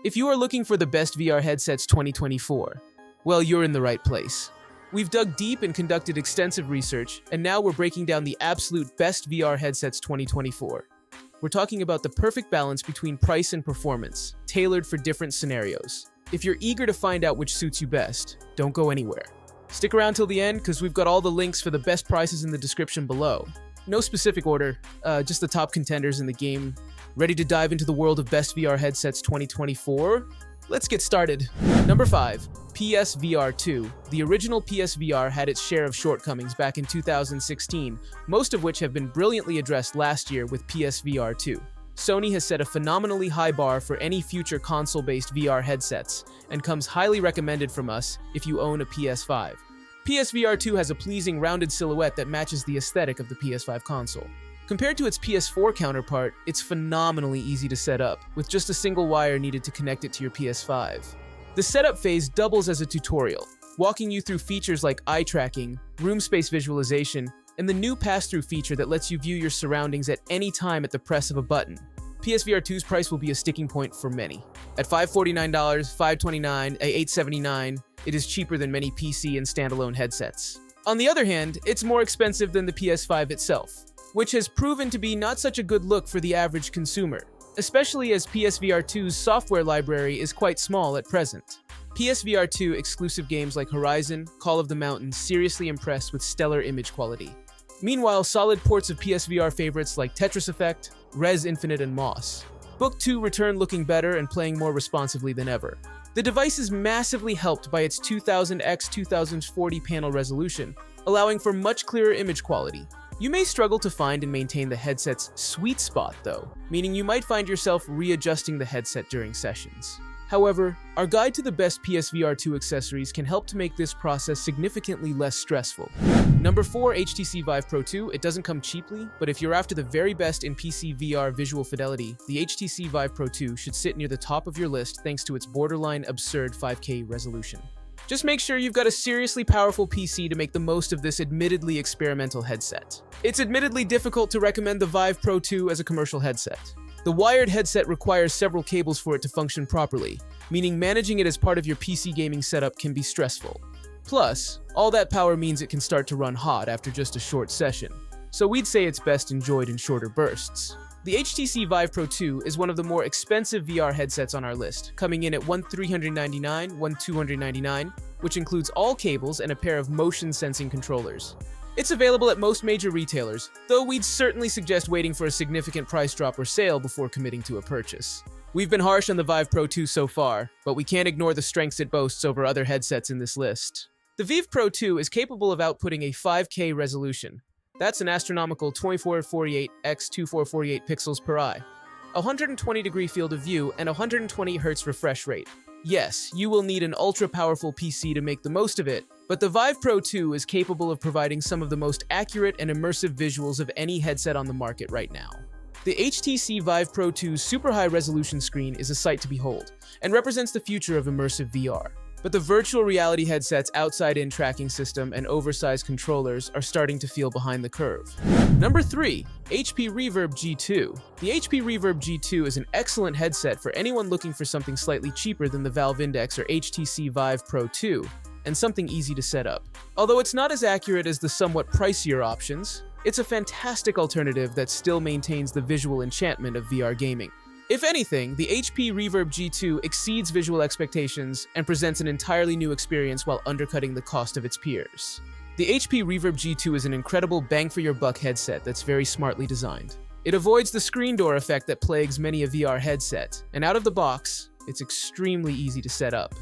If you are looking for the best VR headsets 2024, well, you're in the right place. We've dug deep and conducted extensive research, and now we're breaking down the absolute best VR headsets 2024. We're talking about the perfect balance between price and performance, tailored for different scenarios. If you're eager to find out which suits you best, don't go anywhere. Stick around till the end because we've got all the links for the best prices in the description below. No specific order, just the top contenders in the game. Ready to dive into the world of best VR headsets 2024? Let's get started. Number 5. PSVR 2. The original PSVR had its share of shortcomings back in 2016, most of which have been brilliantly addressed last year with PSVR 2. Sony has set a phenomenally high bar for any future console-based VR headsets, and comes highly recommended from us if you own a PS5. PSVR 2 has a pleasing rounded silhouette that matches the aesthetic of the PS5 console. Compared to its PS4 counterpart, it's phenomenally easy to set up, with just a single wire needed to connect it to your PS5. The setup phase doubles as a tutorial, walking you through features like eye tracking, room space visualization, and the new pass-through feature that lets you view your surroundings at any time at the press of a button. PSVR 2's price will be a sticking point for many. At $549, $529, $879, it is cheaper than many PC and standalone headsets. On the other hand, it's more expensive than the PS5 itself, which has proven to be not such a good look for the average consumer, especially as PSVR 2's software library is quite small at present. PSVR 2 exclusive games like Horizon, Call of the Mountain seriously impress with stellar image quality. Meanwhile, solid ports of PSVR favorites like Tetris Effect, Res Infinite, and Moss. Book 2 return looking better and playing more responsively than ever. The device is massively helped by its 2000x2040 panel resolution, allowing for much clearer image quality. You may struggle to find and maintain the headset's sweet spot though, meaning you might find yourself readjusting the headset during sessions. However, our guide to the best PSVR 2 accessories can help to make this process significantly less stressful. Number 4. HTC Vive Pro 2. It doesn't come cheaply, but if you're after the very best in PC VR visual fidelity, the HTC Vive Pro 2 should sit near the top of your list thanks to its borderline absurd 5K resolution. Just make sure you've got a seriously powerful PC to make the most of this admittedly experimental headset. It's admittedly difficult to recommend the Vive Pro 2 as a commercial headset. The wired headset requires several cables for it to function properly, meaning managing it as part of your PC gaming setup can be stressful. Plus, all that power means it can start to run hot after just a short session, so we'd say it's best enjoyed in shorter bursts. The HTC Vive Pro 2 is one of the more expensive VR headsets on our list, coming in at $1,399, $1,299, which includes all cables and a pair of motion-sensing controllers. It's available at most major retailers, though we'd certainly suggest waiting for a significant price drop or sale before committing to a purchase. We've been harsh on the Vive Pro 2 so far, but we can't ignore the strengths it boasts over other headsets in this list. The Vive Pro 2 is capable of outputting a 5K resolution. That's an astronomical 2448 x 2448 pixels per eye, a 120-degree field of view, and a 120 Hz refresh rate. Yes, you will need an ultra-powerful PC to make the most of it, but the Vive Pro 2 is capable of providing some of the most accurate and immersive visuals of any headset on the market right now. The HTC Vive Pro 2's super high-resolution screen is a sight to behold, and represents the future of immersive VR. But the virtual reality headset's outside-in tracking system and oversized controllers are starting to feel behind the curve. Number 3. HP Reverb G2. The HP Reverb G2 is an excellent headset for anyone looking for something slightly cheaper than the Valve Index or HTC Vive Pro 2, and something easy to set up. Although it's not as accurate as the somewhat pricier options, it's a fantastic alternative that still maintains the visual enchantment of VR gaming. If anything, the HP Reverb G2 exceeds visual expectations and presents an entirely new experience while undercutting the cost of its peers. The HP Reverb G2 is an incredible bang-for-your-buck headset that's very smartly designed. It avoids the screen door effect that plagues many a VR headset, and out of the box, it's extremely easy to set up.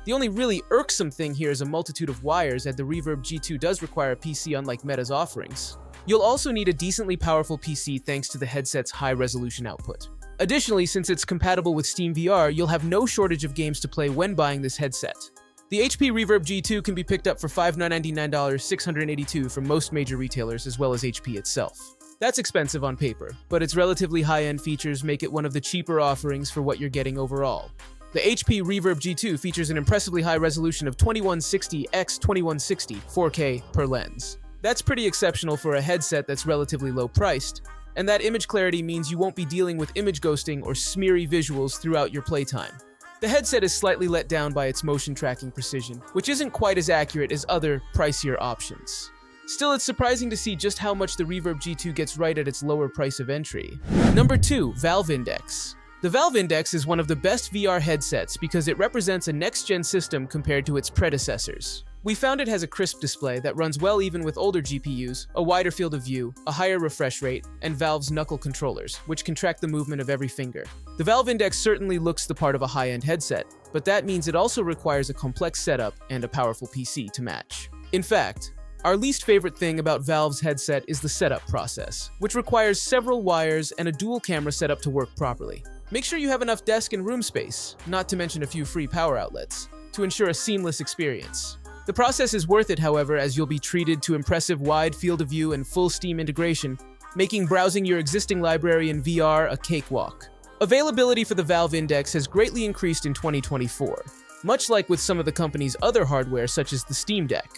The only really irksome thing here is a multitude of wires, as the Reverb G2 does require a PC unlike Meta's offerings. You'll also need a decently powerful PC thanks to the headset's high-resolution output. Additionally, since it's compatible with Steam VR, you'll have no shortage of games to play when buying this headset. The HP Reverb G2 can be picked up for $599, $682 from most major retailers as well as HP itself. That's expensive on paper, but its relatively high-end features make it one of the cheaper offerings for what you're getting overall. The HP Reverb G2 features an impressively high resolution of 2160 x 2160 4K per lens. That's pretty exceptional for a headset that's relatively low priced, and that image clarity means you won't be dealing with image ghosting or smeary visuals throughout your playtime. The headset is slightly let down by its motion tracking precision, which isn't quite as accurate as other, pricier options. Still, it's surprising to see just how much the Reverb G2 gets right at its lower price of entry. Number 2. Valve Index. The Valve Index is one of the best VR headsets because it represents a next-gen system compared to its predecessors. We found it has a crisp display that runs well even with older GPUs, a wider field of view, a higher refresh rate, and Valve's knuckle controllers, which can track the movement of every finger. The Valve Index certainly looks the part of a high-end headset, but that means it also requires a complex setup and a powerful PC to match. In fact, our least favorite thing about Valve's headset is the setup process, which requires several wires and a dual camera setup to work properly. Make sure you have enough desk and room space, not to mention a few free power outlets, to ensure a seamless experience. The process is worth it, however, as you'll be treated to impressive wide field of view and full Steam integration, making browsing your existing library in VR a cakewalk. Availability for the Valve Index has greatly increased in 2024, much like with some of the company's other hardware such as the Steam Deck.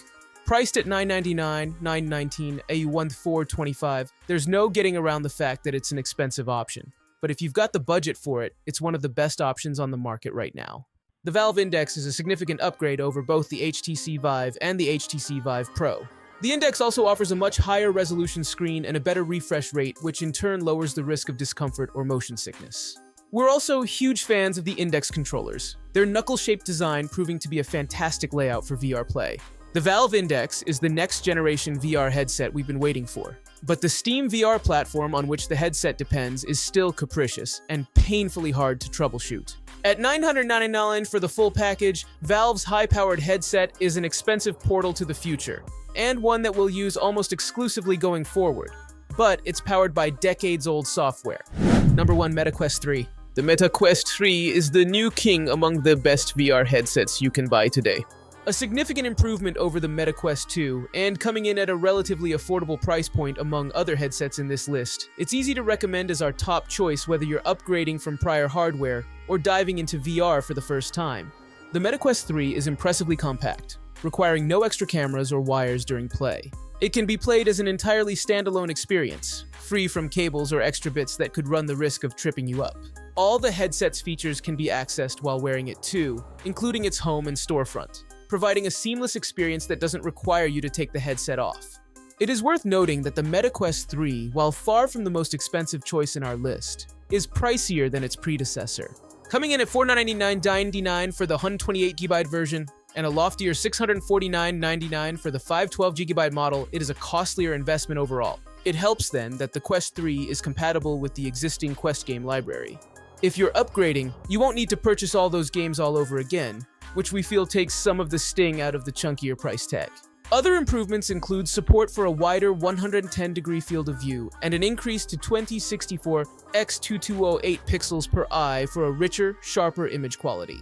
Priced at $999, $919, $1,425, there's no getting around the fact that it's an expensive option. But if you've got the budget for it, it's one of the best options on the market right now. The Valve Index is a significant upgrade over both the HTC Vive and the HTC Vive Pro. The Index also offers a much higher resolution screen and a better refresh rate, which in turn lowers the risk of discomfort or motion sickness. We're also huge fans of the Index controllers, their knuckle-shaped design proving to be a fantastic layout for VR play. The Valve Index is the next-generation VR headset we've been waiting for. But the Steam VR platform on which the headset depends is still capricious and painfully hard to troubleshoot. At $999 for the full package, Valve's high-powered headset is an expensive portal to the future, and one that we'll use almost exclusively going forward. But it's powered by decades-old software. Number 1. MetaQuest 3. The MetaQuest 3 is the new king among the best VR headsets you can buy today. A significant improvement over the MetaQuest 2, and coming in at a relatively affordable price point among other headsets in this list, it's easy to recommend as our top choice whether you're upgrading from prior hardware or diving into VR for the first time. The MetaQuest 3 is impressively compact, requiring no extra cameras or wires during play. It can be played as an entirely standalone experience, free from cables or extra bits that could run the risk of tripping you up. All the headset's features can be accessed while wearing it too, including its home and storefront, providing a seamless experience that doesn't require you to take the headset off. It is worth noting that the MetaQuest 3, while far from the most expensive choice in our list, is pricier than its predecessor. Coming in at $499.99 for the 128GB version, and a loftier $649.99 for the 512GB model, it is a costlier investment overall. It helps then that the Quest 3 is compatible with the existing Quest game library. If you're upgrading, you won't need to purchase all those games all over again, which we feel takes some of the sting out of the chunkier price tag. Other improvements include support for a wider 110-degree field of view and an increase to 2064 x 2208 pixels per eye for a richer, sharper image quality.